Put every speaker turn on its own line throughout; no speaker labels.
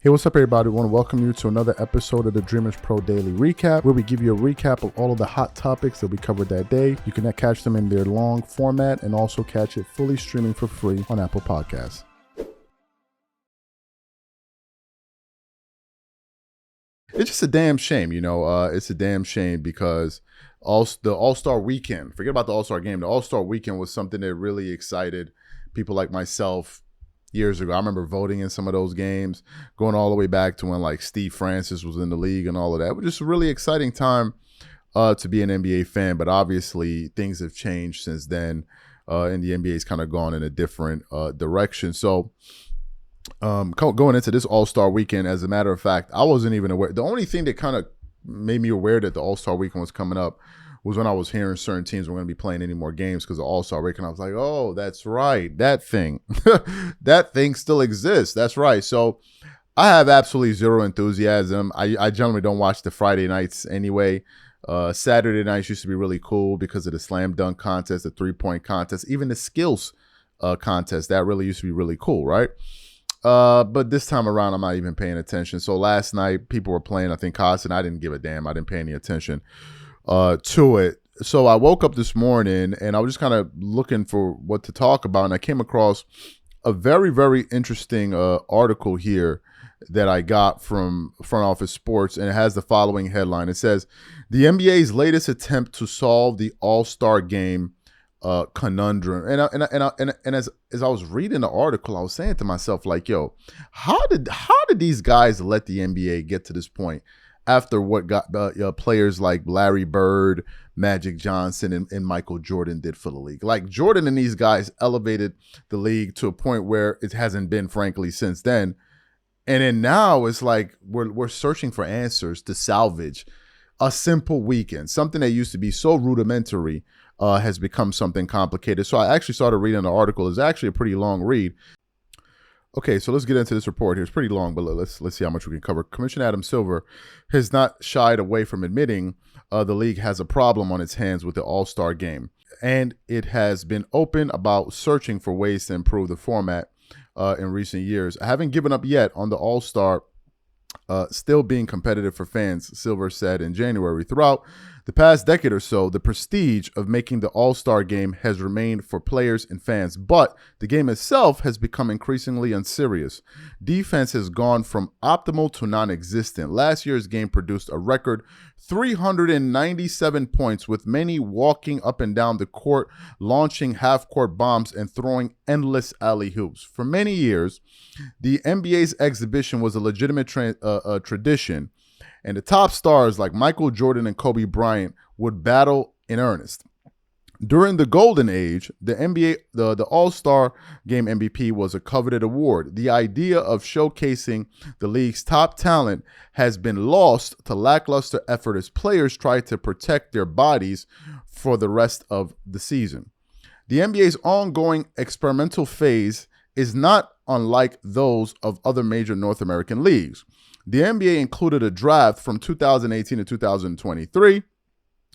Hey, what's up, everybody? I want to welcome you to another episode of the Dreamers Pro Daily Recap, where we give you a recap of all of the hot topics that we covered that day. You can catch them in their long format and also catch it fully streaming for free on Apple Podcasts. It's just a damn shame, it's a damn shame because the All-Star weekend, forget about the All-Star game, the All-Star weekend was something that really excited people like myself years ago. I remember voting in some of those games, going all the way back to when like Steve Francis was in the league and all of that. It was just a really exciting time to be an NBA fan, but obviously things have changed since then, and the NBA's kind of gone in a different direction. So going into this All-Star weekend, as a matter of fact, I wasn't even aware. The only thing that kind of made me aware that the All-Star weekend was coming up was when I was hearing certain teams were going to be playing any more games because of All-Star weekend. I was like, oh, that's right. That thing. That thing still exists. That's right. So I have absolutely zero enthusiasm. I generally don't watch the Friday nights anyway. Saturday nights used to be really cool because of the slam dunk contest, the three-point contest, even the skills contest. That really used to be really cool, right? But this time around, I'm not even paying attention. So last night, people were playing, I think, Costin. I didn't give a damn. I didn't pay any attention to it. So I woke up this morning and I was just kind of looking for what to talk about. And I came across a very, very interesting article here that I got from Front Office Sports. And it has the following headline. It says, the NBA's latest attempt to solve the All-Star game conundrum. And as I was reading the article, I was saying to myself, like, yo, how did these guys let the NBA get to this point after what got players like Larry Bird, Magic Johnson, and Michael Jordan did for the league? Like, Jordan and these guys elevated the league to a point where it hasn't been, frankly, since then. And then now it's like we're searching for answers to salvage a simple weekend. Something that used to be so rudimentary has become something complicated. So I actually started reading the article. It's actually a pretty long read. Okay, so let's get into this report here. It's pretty long, but let's see how much we can cover. Commissioner Adam Silver has not shied away from admitting the league has a problem on its hands with the All-Star game, and it has been open about searching for ways to improve the format in recent years. I haven't given up yet on the All-Star still being competitive for fans, Silver said in January. Throughout the past decade or so, the prestige of making the All-Star game has remained for players and fans, but the game itself has become increasingly unserious. Defense has gone from optimal to non-existent. Last year's game produced a record 397 points, with many walking up and down the court, launching half-court bombs, and throwing endless alley-hoops. For many years, the NBA's exhibition was a legitimate tradition, and the top stars like Michael Jordan and Kobe Bryant would battle in earnest. During the golden age, the NBA, the All-Star Game MVP was a coveted award. The idea of showcasing the league's top talent has been lost to lackluster effort as players try to protect their bodies for the rest of the season. The NBA's ongoing experimental phase is not unlike those of other major North American leagues. The NBA included a draft from 2018 to 2023,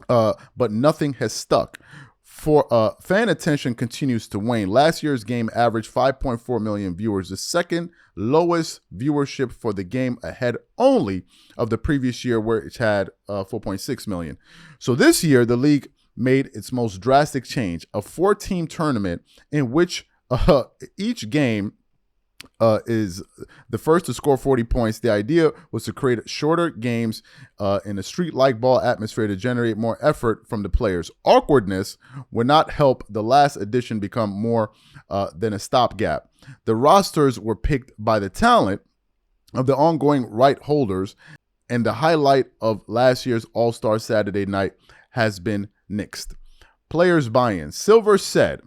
but nothing has stuck. For fan attention continues to wane. Last year's game averaged 5.4 million viewers, the second lowest viewership for the game, ahead only of the previous year where it had 4.6 million. So this year, the league made its most drastic change, a 4-team tournament in which each game is the first to score 40 points. The idea was to create shorter games in a street-like ball atmosphere to generate more effort from the players. Awkwardness would not help the last edition become more than a stopgap. The rosters were picked by the talent of the ongoing right holders, and the highlight of last year's All-Star Saturday night has been nixed. Players buy-in. Silver said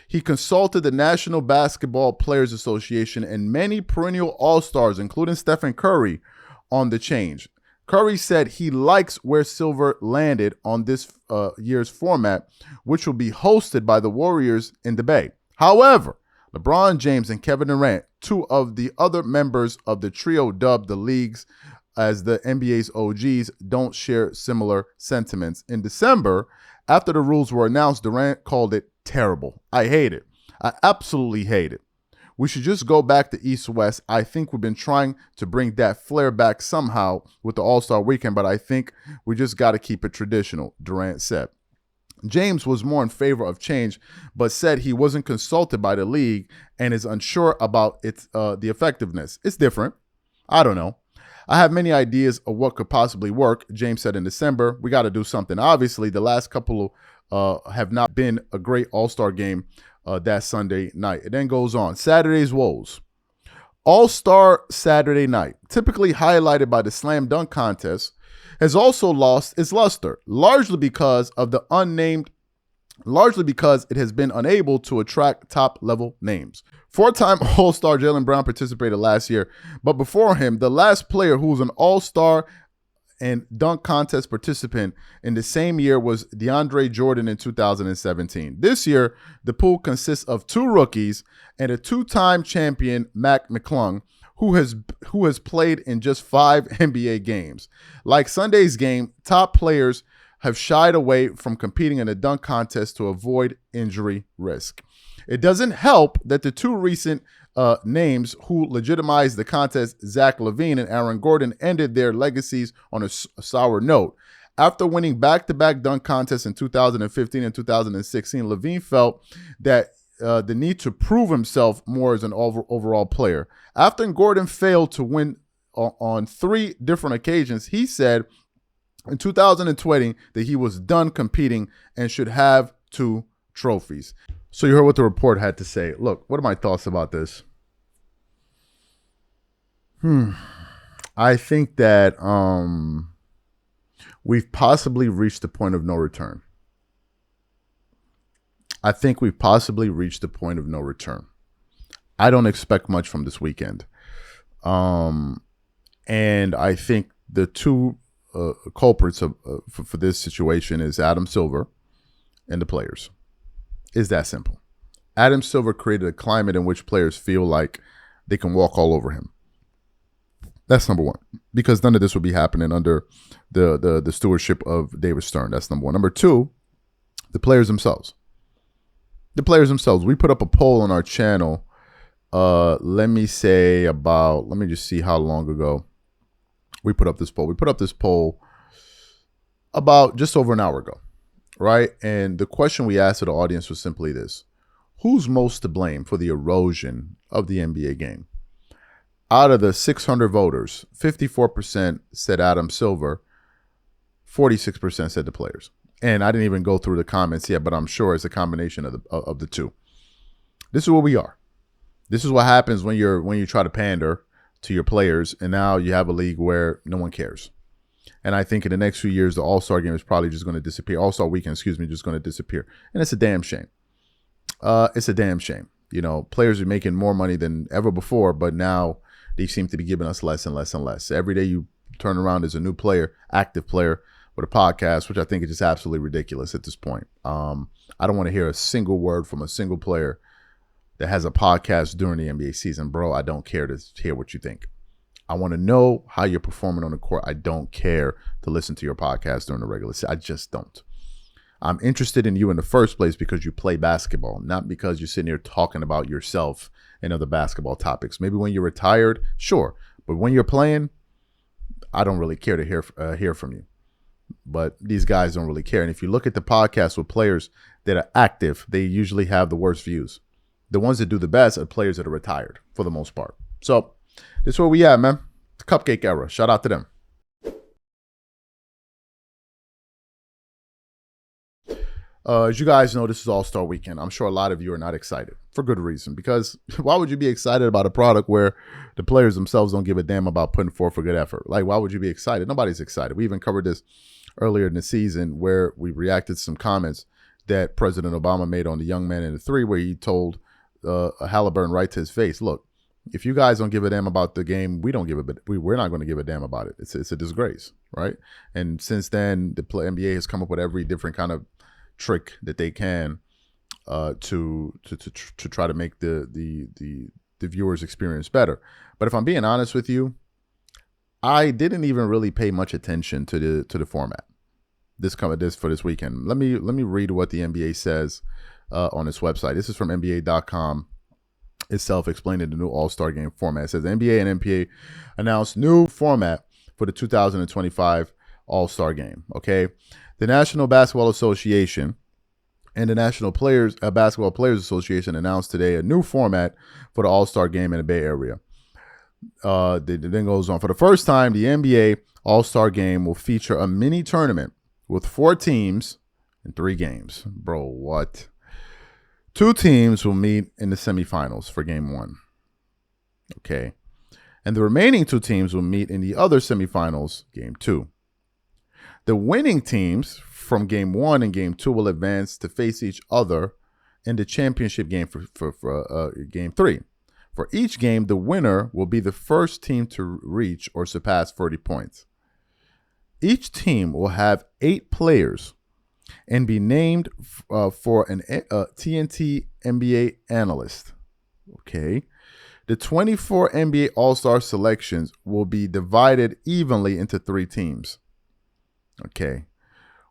he consulted the National Basketball Players Association and many perennial All-Stars, including Stephen Curry, on the change. Curry said he likes where Silver landed on this year's format, which will be hosted by the Warriors in the Bay. However, LeBron James and Kevin Durant, two of the other members of the trio dubbed the leagues as the NBA's OGs, don't share similar sentiments. In December, after the rules were announced, Durant called it terrible. I hate it. I absolutely hate it. We should just go back to East-West. I think we've been trying to bring that flair back somehow with the All-Star Weekend, but I think we just got to keep it traditional, Durant said. James was more in favor of change, but said he wasn't consulted by the league and is unsure about the effectiveness. It's different. I don't know. I have many ideas of what could possibly work, James said in December. We got to do something. Obviously, the last couple have not been a great All-Star game that Sunday night. It then goes on. Saturday's woes. All-Star Saturday night, typically highlighted by the slam dunk contest, has also lost its luster, largely because it has been unable to attract top-level names. Four-time All-Star Jaylen Brown participated last year, but before him, the last player who was an All-Star and dunk contest participant in the same year was DeAndre Jordan in 2017. This year, the pool consists of two rookies and a two-time champion, Mac McClung, who has played in just 5 NBA games. Like Sunday's game, top players have shied away from competing in a dunk contest to avoid injury risk. It doesn't help that the two recent names who legitimized the contest, Zach LaVine and Aaron Gordon, ended their legacies on a sour note. After winning back-to-back dunk contests in 2015 and 2016, LaVine felt that the need to prove himself more as an overall player. After Gordon failed to win on 3 different occasions, he said in 2020 that he was done competing and should have 2 trophies. So you heard what the report had to say. Look, what are my thoughts about this? I think that we've possibly reached the point of no return. I think we've possibly reached the point of no return. I don't expect much from this weekend. And I think the two culprits for this situation is Adam Silver and the players. It's that simple. Adam Silver created a climate in which players feel like they can walk all over him. That's number one, because none of this would be happening under the stewardship of David Stern. That's number one. Number two, the players themselves. The players themselves. We put up a poll on our channel. Let me just see how long ago we put up this poll. We put up this poll about just over an hour ago, right? And the question we asked of the audience was simply this: who's most to blame for the erosion of the NBA game? Out of the 600 voters, 54% said Adam Silver, 46% said the players. And I didn't even go through the comments yet, but I'm sure it's a combination of the two. This is where we are. This is what happens when you try to pander to your players, and now you have a league where no one cares. And I think in the next few years, the All-Star game is probably just going to disappear. All-Star weekend, just going to disappear. And it's a damn shame. It's a damn shame. You know, players are making more money than ever before, but now they seem to be giving us less and less and less. Every day you turn around, there's a new player, active player with a podcast, which I think is just absolutely ridiculous at this point. I don't want to hear a single word from a single player that has a podcast during the NBA season. Bro, I don't care to hear what you think. I want to know how you're performing on the court. I don't care to listen to your podcast during the regular season. I just don't. I'm interested in you in the first place because you play basketball, not because you're sitting here talking about yourself and other basketball topics. Maybe when you're retired, sure. But when you're playing, I don't really care to hear from you. But these guys don't really care. And if you look at the podcast with players that are active, they usually have the worst views. The ones that do the best are players that are retired for the most part. So this is where we at, man. It's cupcake era. Shout out to them. As you guys know, this is All-Star Weekend. I'm sure a lot of you are not excited for good reason, because why would you be excited about a product where the players themselves don't give a damn about putting forth a good effort? Like, why would you be excited? Nobody's excited. We even covered this earlier in the season where we reacted to some comments that President Obama made on the young man in the three, where he told Halliburton right to his face, look, if you guys don't give a damn about the game, we're not going to give a damn about it. It's a disgrace, right? And since then, the NBA has come up with every different kind of trick that they can to try to make the viewers experience better. But if I'm being honest with you, I didn't even really pay much attention to the format for this weekend. Let me read what the NBA says on its website. This is from NBA.com. itself explaining the new All-Star Game format. It says the NBA and NPA announced new format for the 2025 All-Star Game. Okay, the National Basketball Association and the National Basketball Players Association announced today a new format for the All-Star Game in the Bay Area. Then goes on. For the first time, the NBA All-Star Game will feature a mini tournament with 4 teams and 3 games. Bro, what? 2 teams will meet in the semifinals for Game 1. Okay. And the remaining 2 teams will meet in the other semifinals, Game 2. The winning teams from Game 1 and Game 2 will advance to face each other in the championship game for Game 3. For each game, the winner will be the first team to reach or surpass 30 points. Each team will have 8 players and be named for an TNT NBA analyst. Okay. The 24 NBA All-Star selections will be divided evenly into 3 teams. Okay.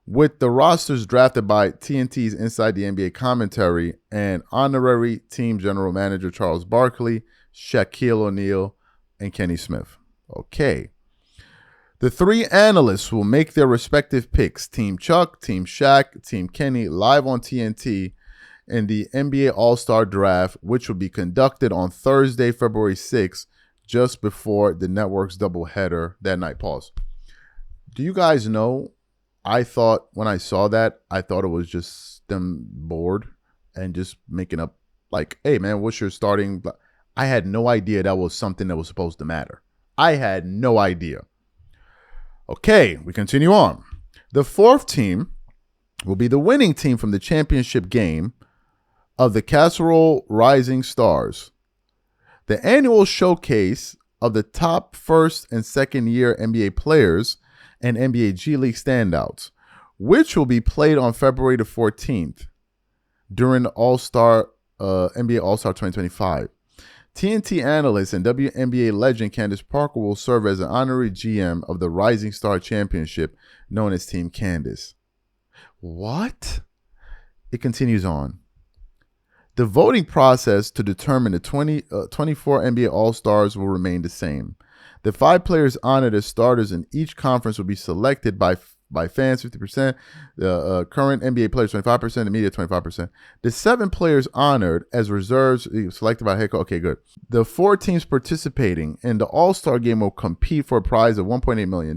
With the rosters drafted by TNT's Inside the NBA commentary and honorary team general manager Charles Barkley, Shaquille O'Neal, and Kenny Smith. Okay. The 3 analysts will make their respective picks. Team Chuck, Team Shaq, Team Kenny live on TNT in the NBA All-Star Draft, which will be conducted on Thursday, February 6th, just before the network's doubleheader that night. Pause. Do you guys know, I thought when I saw that, I thought it was just them bored and just making up like, hey, man, what's your starting? I had no idea that was something that was supposed to matter. I had no idea. Okay, we continue on. The 4th team will be the winning team from the championship game of the Casserole Rising Stars, the annual showcase of the top first and second year NBA players and NBA G League standouts, which will be played on February the 14th during the NBA All-Star 2025. TNT analyst and WNBA legend Candace Parker will serve as an honorary GM of the Rising Star Championship, known as Team Candace. What? It continues on. The voting process to determine the 24 NBA All-Stars will remain the same. The 5 players honored as starters in each conference will be selected by fans 50%, the current NBA players 25%, the media 25%. The 7 players honored as reserves selected by head coach. Okay, good. The 4 teams participating in the All-Star Game will compete for a prize of $1.8 million,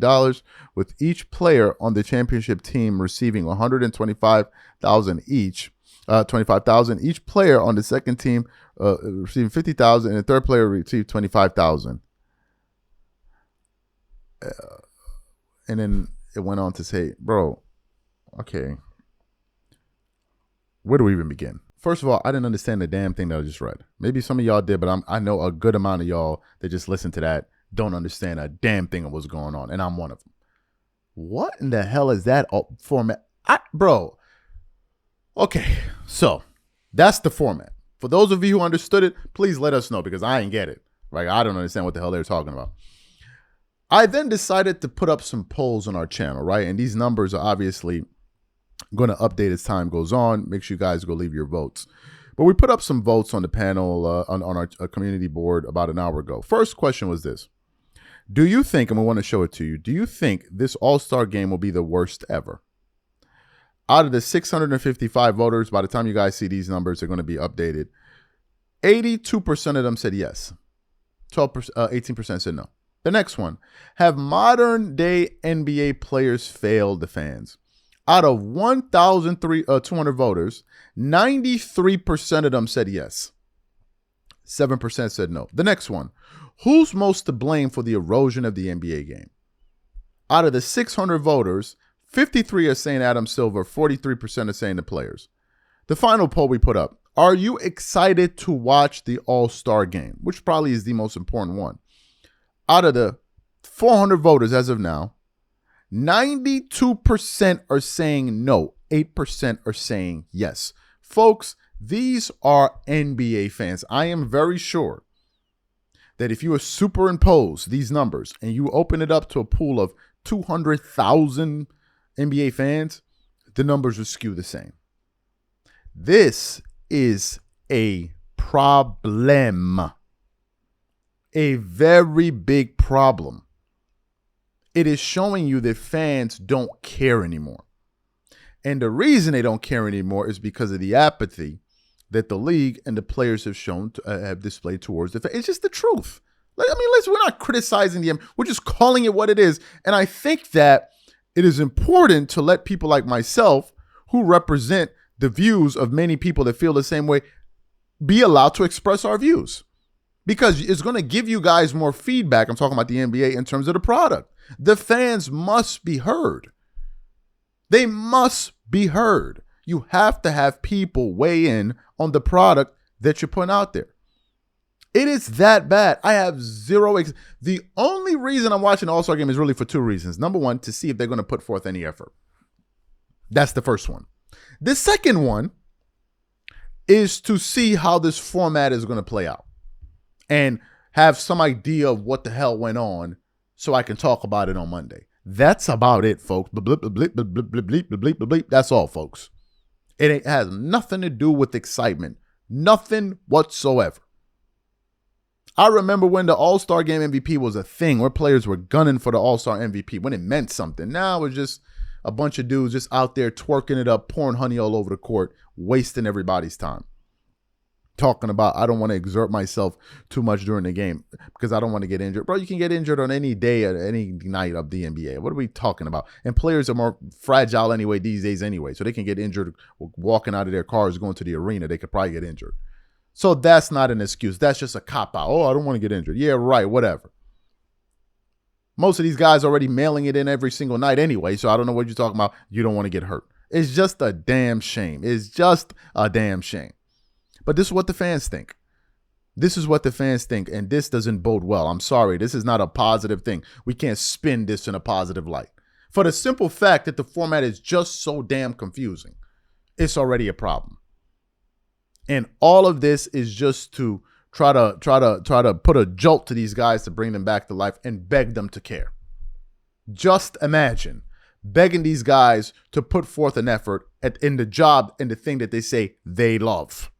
with each player on the championship team receiving $125,000 each. $25,000 each player on the second team receiving $50,000, and the third player received $25,000. And then it went on to say, bro, okay, where do we even begin? First of all, I didn't understand the damn thing that I just read. Maybe some of y'all did, but I know a good amount of y'all that just listen to that don't understand a damn thing of what's going on, and I'm one of them. What in the hell is that format? Bro, okay, so that's the format. For those of you who understood it, please let us know, because I ain't get it. Right? I don't understand what the hell they're talking about. I then decided to put up some polls on our channel, right? And these numbers are obviously going to update as time goes on. Make sure you guys go leave your votes. But we put up some votes on the panel, on our community board about an hour ago. First question was this. Do you think, and we want to show it to you, do you think this All-Star Game will be the worst ever? Out of the 655 voters, by the time you guys see these numbers, they're going to be updated. 82% of them said yes. 18% said no. The next one, have modern day NBA players failed the fans? Out of 1,200 voters, 93% of them said yes. 7% said no. The next one, who's most to blame for the erosion of the NBA game? Out of the 600 voters, 53 are saying Adam Silver, 43% are saying the players. The final poll we put up, are you excited to watch the All-Star Game? Which probably is the most important one. Out of the 400 voters as of now, 92% are saying no. 8% are saying yes. Folks, these are NBA fans. I am very sure that if you superimpose these numbers and you open it up to a pool of 200,000 NBA fans, the numbers will skew the same. This is a problem. A very big problem. It is showing you that fans don't care anymore. And the reason they don't care anymore is because of the apathy that the league and the players have shown, have displayed towards the fans. It's just the truth. I mean, listen, we're not criticizing them. We're just calling it what it is. And I think that it is important to let people like myself, who represent the views of many people that feel the same way, be allowed to express our views. Because it's going to give you guys more feedback. I'm talking about the NBA in terms of the product. The fans must be heard. They must be heard. You have to have people weigh in on the product that you're putting out there. It is that bad. I have zero. The only reason I'm watching the All-Star game is really for two reasons. Number one, to see if they're going to put forth any effort. That's the first one. The second one is to see how this format is going to play out and have some idea of what the hell went on so I can talk about it on Monday. That's about it, folks. That's all, folks. It has nothing to do with excitement. Nothing whatsoever. I remember when the All-Star Game MVP was a thing, where players were gunning for the All-Star MVP, when it meant something. Now it was just a bunch of dudes just out there twerking it up, pouring honey all over the court, wasting everybody's time. Talking about, I don't want to exert myself too much during the game because I don't want to get injured. Bro, you can get injured on any day or any night of the NBA. What are we talking about? And players are more fragile anyway these days anyway, so they can get injured walking out of their cars, going to the arena. They could probably get injured. So that's not an excuse. That's just a cop-out. Oh, I don't want to get injured. Yeah, right, whatever. Most of these guys already mailing it in every single night anyway, so I don't know what you're talking about. You don't want to get hurt. It's just a damn shame. It's just a damn shame. But this is what the fans think. This is what the fans think, and this doesn't bode well. I'm sorry. This is not a positive thing. We can't spin this in a positive light. For the simple fact that the format is just so damn confusing, it's already a problem. And all of this is just to try to put a jolt to these guys to bring them back to life and beg them to care. Just imagine begging these guys to put forth an effort in the job and the thing that they say they love.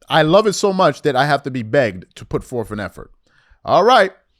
I love it so much that I have to be begged to put forth an effort. All right.